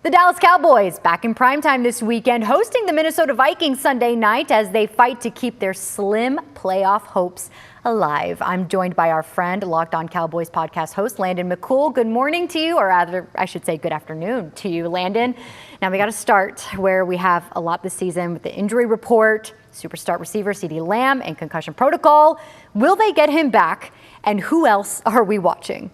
The Dallas Cowboys back in primetime this weekend, hosting the Minnesota Vikings Sunday night as they fight to keep their slim playoff hopes alive. I'm joined by our friend, Locked On Cowboys podcast host, Landon McCool. Good morning to you, or rather, I should say good afternoon to you, Landon. Now we got to start where we have a lot this season with the injury report, superstar receiver CeeDee Lamb and concussion protocol. Will they get him back? And who else are we watching?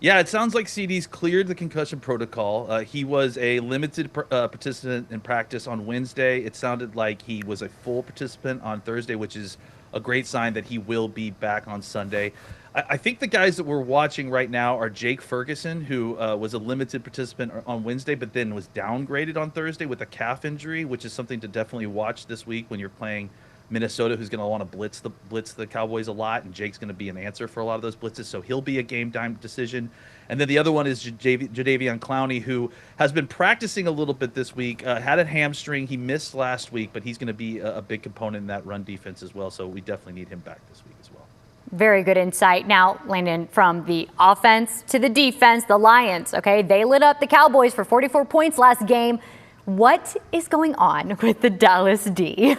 Yeah, it sounds like CeeDee's cleared the concussion protocol. He was a limited participant in practice on Wednesday. It sounded like he was a full participant on Thursday, which is a great sign that he will be back on Sunday. I think the guys that we're watching right now are Jake Ferguson, who was a limited participant on Wednesday, but then was downgraded on Thursday with a calf injury, which is something to definitely watch this week when you're playing Minnesota, who's going to want to blitz the Cowboys a lot, and Jake's going to be an answer for a lot of those blitzes, so he'll be a game-time decision. And then the other one is Jadeveon Clowney, who has been practicing a little bit this week, had a hamstring. He missed last week, but he's going to be a big component in that run defense as well, so we definitely need him back this week as well. Very good insight. Now, Landon, from the offense to the defense, the Lions, okay, they lit up the Cowboys for 44 points last game. What is going on with the Dallas D?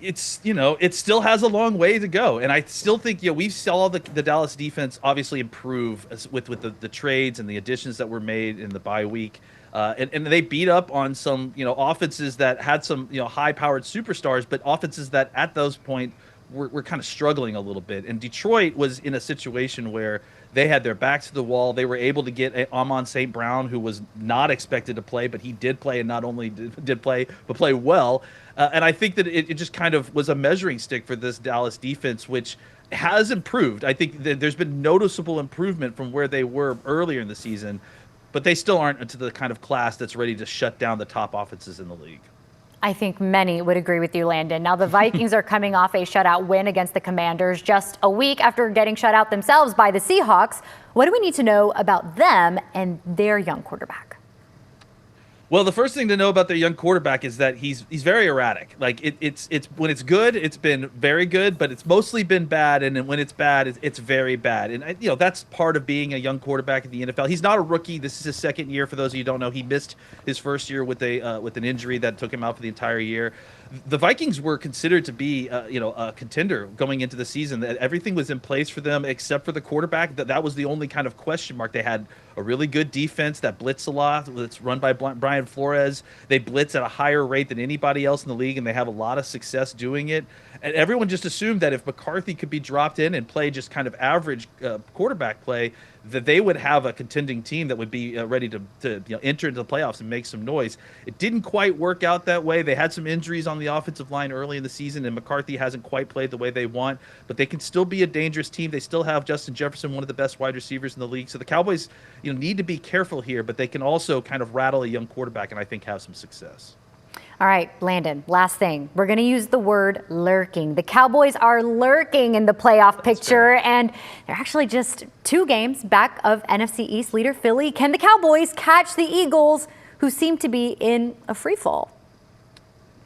It still has a long way to go. And I still think, we saw the Dallas defense obviously improve with the trades and the additions that were made in the bye week. And they beat up on some, offenses that had some, high-powered superstars, but offenses that at those point were kind of struggling a little bit. And Detroit was in a situation where they had their backs to the wall. They were able to get Amon St. Brown, who was not expected to play, but he did play, and not only did play, but play well. And I think that it just kind of was a measuring stick for this Dallas defense, which has improved. I think that there's been noticeable improvement from where they were earlier in the season, but they still aren't to the kind of class that's ready to shut down the top offenses in the league. I think many would agree with you, Landon. Now, the Vikings are coming off a shutout win against the Commanders just a week after getting shut out themselves by the Seahawks. What do we need to know about them and their young quarterback? Well, the first thing to know about their young quarterback is that he's very erratic. Like it's when it's good, it's been very good, but it's mostly been bad. And then when it's bad, it's very bad. And that's part of being a young quarterback in the NFL. He's not a rookie. This is his second year. For those of you who don't know, he missed his first year with an injury that took him out for the entire year. The Vikings were considered to be, a contender going into the season. Everything was in place for them except for the quarterback. That was the only kind of question mark. They had a really good defense that blitz a lot. It's run by Brian Flores. They blitz at a higher rate than anybody else in the league, and they have a lot of success doing it. And everyone just assumed that if McCarthy could be dropped in and play just kind of average quarterback play, that they would have a contending team that would be ready to enter into the playoffs and make some noise. It didn't quite work out that way. They had some injuries on the offensive line early in the season, and McCarthy hasn't quite played the way they want, but they can still be a dangerous team. They still have Justin Jefferson, one of the best wide receivers in the league. So the Cowboys need to be careful here, but they can also kind of rattle a young quarterback and I think have some success. All right, Landon, last thing. We're going to use the word lurking. The Cowboys are lurking in the playoff picture, and they're actually just 2 games back of NFC East leader Philly. Can the Cowboys catch the Eagles, who seem to be in a free fall?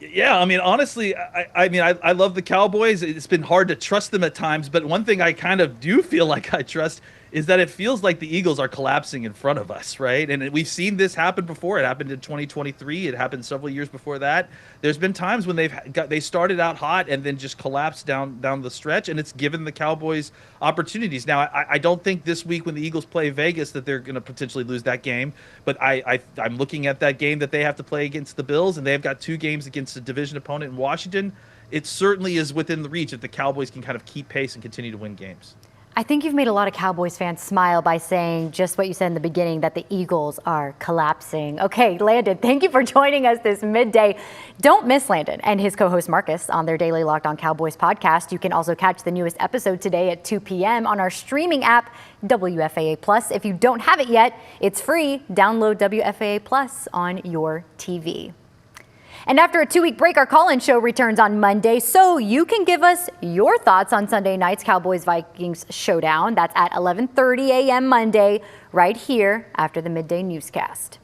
Yeah, honestly, I love the Cowboys. It's been hard to trust them at times, but one thing I kind of do feel like I trust is that it feels like the Eagles are collapsing in front of us, right? And we've seen this happen before. It happened in 2023. It happened several years before that. There's been times when they started out hot and then just collapsed down the stretch, and it's given the Cowboys opportunities. Now, I don't think this week when the Eagles play Vegas that they're going to potentially lose that game, but I'm looking at that game that they have to play against the Bills, and they've got 2 games against a division opponent in Washington. It certainly is within the reach if the Cowboys can kind of keep pace and continue to win games. I think you've made a lot of Cowboys fans smile by saying just what you said in the beginning, that the Eagles are collapsing. Okay, Landon, thank you for joining us this midday. Don't miss Landon and his co-host Marcus on their daily Locked On Cowboys podcast. You can also catch the newest episode today at 2 p.m. on our streaming app, WFAA Plus. If you don't have it yet, it's free. Download WFAA Plus on your TV. And after a 2-week break, our call-in show returns on Monday, so you can give us your thoughts on Sunday night's Cowboys-Vikings showdown. That's at 11:30 a.m. Monday, right here after the midday newscast.